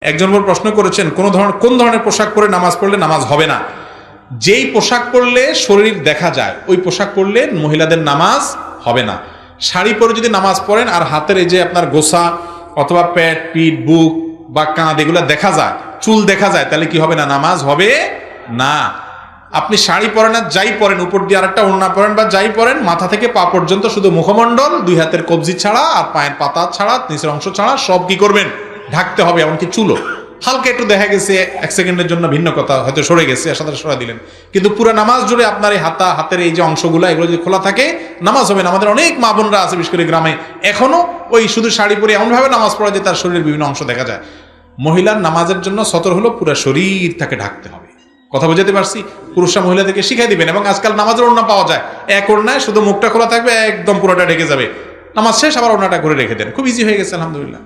একজন প্রশ্ন করেছেন কোন ধরনের পোশাক পরে নামাজ পড়লে নামাজ হবে না। যেই পোশাক পরলে শরীর দেখা যায় ওই পোশাক পরলে মহিলাদের নামাজ হবে না। শাড়ি পরে যদি নামাজ পড়েন আর হাতের এই যে আপনার গোসা অথবা পেট পিঠ বুক বা কাঁধ এগুলো দেখা যায়, চুল দেখা যায়, তাহলে কি হবে না? নামাজ হবে না। আপনি শাড়ি পরেন আর যাই পরেন, উপর দিয়ে আরেকটা ওড়না পরেন বা যাই পরেন, মাথা থেকে পা পর্যন্ত শুধু মুখমণ্ডল, দুই হাতের কবজি ছাড়া আর পায়ের পাতা ছাড়া, নিচের অংশ ছাড়া সব কি করবেন? ঢাকতে হবে। এমনকি চুলও হালকা একটু দেখা গেছে এক সেকেন্ডের জন্য ভিন্ন কথা, হয়তো সরে গেছে, সাথে সরা দিলেন, কিন্তু পুরো নামাজ জুড়ে আপনার এই হাতের এই যে অংশগুলো এগুলো যদি খোলা থাকে নামাজ হবে না। আমাদের অনেক মা বোনরা আছে বিশেষ করে গ্রামে এখনো ওই শুধু শাড়ি পরে এমন ভাবে নামাজ পড়ে যে তার শরীরের বিভিন্ন অংশ দেখা যায়। মহিলার নামাজের জন্য সতর হলো পুরো শরীর তাকে ঢাকতে হবে। কথা বুঝাতে পারছি? পুরুষরা মহিলাদেরকে শিখাই দিবেন। এবং আজকাল নামাজের ওড়না পাওয়া যায়, এক ওড়নায় শুধু মুখটা খোলা থাকবে, একদম পুরোটা ঢেকে যাবে, নামাজ শেষ আবার ওড়নাটা করে রেখে দেন। খুব ইজি হয়ে গেছে আলহামদুলিল্লাহ।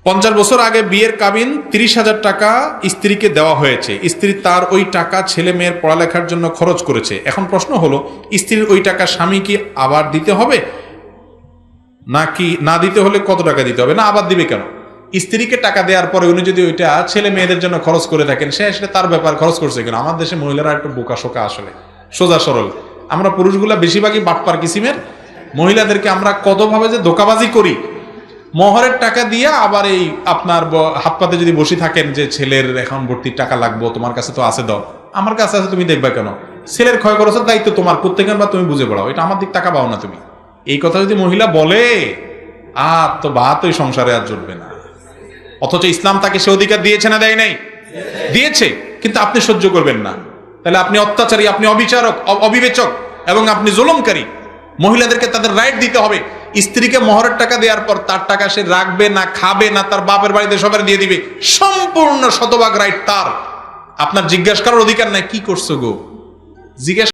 50 বছর আগে বিয়ের কাবিন 30,000 টাকা স্ত্রীকে দেওয়া হয়েছে। স্ত্রী তার ওই টাকা ছেলে মেয়ের পড়ালেখার জন্য খরচ করেছে। এখন প্রশ্ন হলো, স্ত্রীর ওই টাকা স্বামী কি আবার দিতে হবে, নাকি না দিতে হলে কত টাকা দিতে হবে? না, আবার দিবে কেন? স্ত্রীকে টাকা দেওয়ার পরে উনি যদি ওইটা ছেলে মেয়েদের জন্য খরচ করে থাকেন, সে আসলে তার ব্যাপার, খরচ করছে কেন? আমার দেশে মহিলারা একটু বোকা শোকা, আসলে সোজা সরল। আমরা পুরুষগুলা বেশিরভাগই বাটপার কিসিমের। মহিলাদেরকে আমরা কতভাবে যে ধোকাবাজি করি। মোহরের টাকা দিয়ে আবার এই আপনার হাত পাতে যদি বসে থাকেন যে ছেলের এখন ভর্তির টাকা লাগবো, তোমার কাছে তো আছে, দাও। আমার কাছে আছে, তুমি দেখবা কেন? ছেলের ক্ষয় খরচের দায়িত্ব তোমার, প্রত্যেকের বা তুমি বুঝে পড়াও, এটা আমার দিক টাকা পাও না তুমি। এই কথা যদি মহিলা বলে, আর তো ভাত ওই সংসারে আর জুটবে না। অথচ ইসলাম তাকে সে অধিকার দিয়েছে না দেয় নাই? দিয়েছে, কিন্তু আপনি সহ্য করবেন না। তাহলে আপনি অত্যাচারী, আপনি অবিচারক, অবিবেচক এবং আপনি জুলুমকারী। মহিলাদেরকে তাদের রাইট দিতে হবে। স্ত্রীকে মোহরের টাকা দেওয়ার পর তার টাকা সে রাখবে না, খাবে না, তার বাপের বাড়িতে সবার দিয়ে দিবে, সম্পূর্ণ শতভাগ রাইট তার। আপনার জিজ্ঞাসা করার অধিকার নাই কি করছো গো, জিজ্ঞাসা